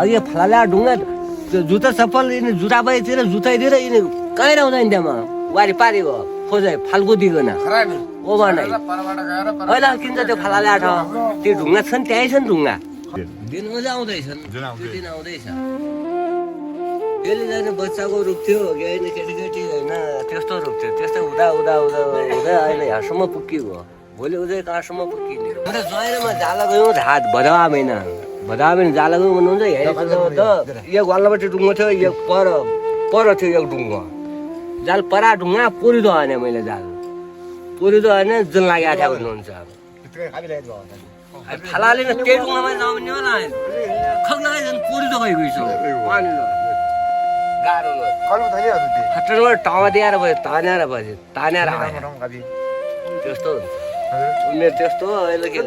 यो फलाला ढुङ्गा जुत्ता चप्पल यिनी जुत्ता बाइतिर जुताइदिएर यिनी कहीँ आउँदैन त्यहाँ वारी पारी हो खोजाइ फाल्गु दिगन ओभर नै अहिले किन्छ त्यो फलाले आठ त्यो ढुङ्गा छ नि त्यहीँ छ नि ढुङ्गा दिन अझै आउँदैछन् दिन आउँदैछ त्यसले जाने बच्चाको रुप्थ्यो होइन केटीकेटी होइन त्यस्तो रुप्थ्यो त्यस्तो हुँदा हुँदा हुँदा हुँदै अहिले यहाँसम्म पुग्किगयो भोलि उदय कहाँसम्म पुग्किने अन्त जहिलेमा जाला गयौँ हात भदामेन जाला गयौँ भन्नुहुन्छ यो गल्लापट्टि ढुङ्गो थियो यो पर थियो यो ढुङ्गो जाल परा ढुङ्गा पुरिदो होइन मैले जाल पुरिदो होइन जुन लागेको थियो भन्नुहुन्छ फालाले न त्यही ढुङ्गामा जाउने होला खग्ला पुरिदो गइगइसो पानी गाह्रो खट्टरबाट टावा दिएर भयो तानेर त्यस्तो हुन्छ उमेर त्यस्तो अहिले के